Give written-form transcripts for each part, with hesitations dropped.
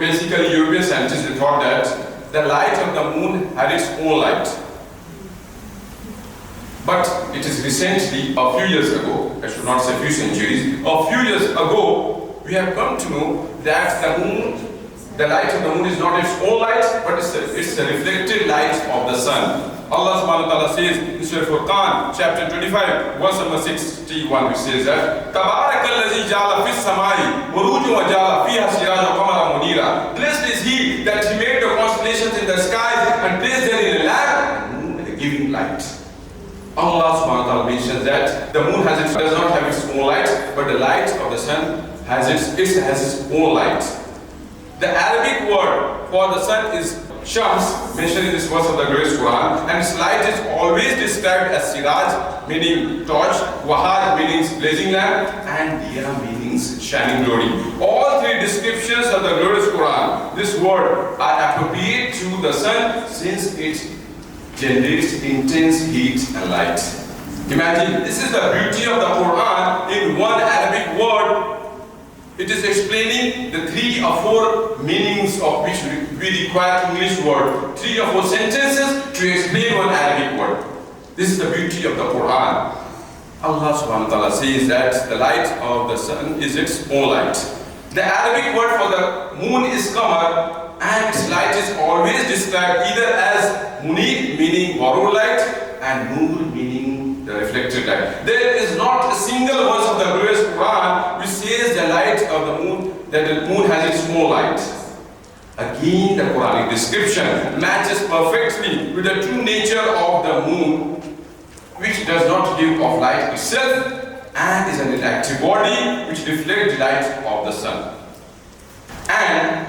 basically European scientists, they thought that the light of the moon had its own light. But it is recently, a few years ago, I should not say a few centuries, a few years ago, we have come to know that the moon, the light of the moon is not its own light, but it's the reflected light of the sun. Allah subhanahu wa ta'ala says in Surah Qur'an, chapter 25, verse number 61, which says that Tabarakallazi ja'ala fis samai burujan wa ja'ala fiha sirajan wa qamaran munira. Blessed is he that he made the constellations in the skies and placed them in a lamp and moon and a giving light. Allah subhanahu wa ta'ala mentions that the moon does not have its own light, but the light of the sun has its own light. The Arabic word for the sun is Shams, mentioned in this verse of the glorious Qur'an, and its light is always described as Siraj, meaning torch, Wahaj, meaning blazing lamp, and Diya, meaning shining glory. All three descriptions of the glorious Qur'an, this word, are appropriate to the sun since it generates intense heat and light. Imagine, this is the beauty of the Qur'an in one Arabic word. It is explaining the 3 or 4 meanings of which we require English word, 3 or 4 sentences to explain one Arabic word. This is the beauty of the Qur'an. Allah subhanahu wa ta'ala says that the light of the sun is its own light. The Arabic word for the moon is qamar, and its light is always described either as munir, meaning borrowed light, and nur, meaning the reflected light. There is not a single verse of the glorious Qur'an which says the light of the moon, that the moon has its own light. Again, the Quranic description matches perfectly with the true nature of the moon, which does not give off light itself and is an inactive body which reflects the light of the sun. And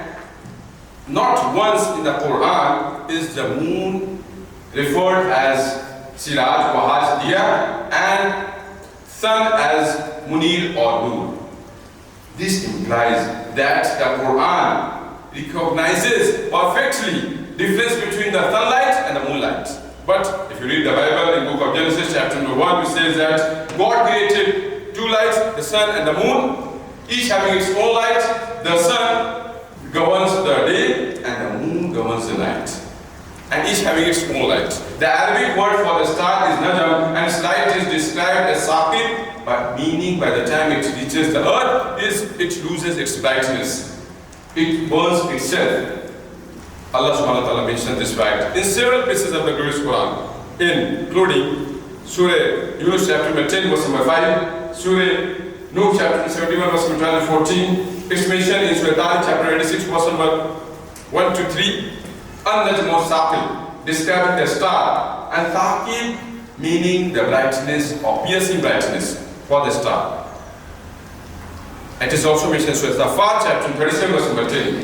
not once in the Quran is the moon referred as Siraj, Wahaj, Diya, and sun as Munir or Nur. This implies that the Quran recognizes perfectly difference between the sunlight and the moonlight. But if you read the Bible in book of Genesis chapter number 1, which says that God created 2 lights, the sun and the moon, each having its own light. The sun governs the day and the moon governs the night, and each having its own light. The Arabic word for the star is Najm, and its light is described as Saqib, but meaning by the time it reaches the earth, it loses its brightness. It burns itself. Allah subhanahu wa ta'ala mentioned this fact in several places of the glorious Quran, including Surah Yunus chapter 10 verse number 5, Surah Nuh chapter 71 verse number 12 and 14. It's mentioned in Surah Tariq chapter 86 verse number 1 to 3. An-Najm Saqib, describing the star, and Thaqib meaning the brightness or piercing brightness for the star. It is also mentioned in Surah Safat chapter 37 verse number 10.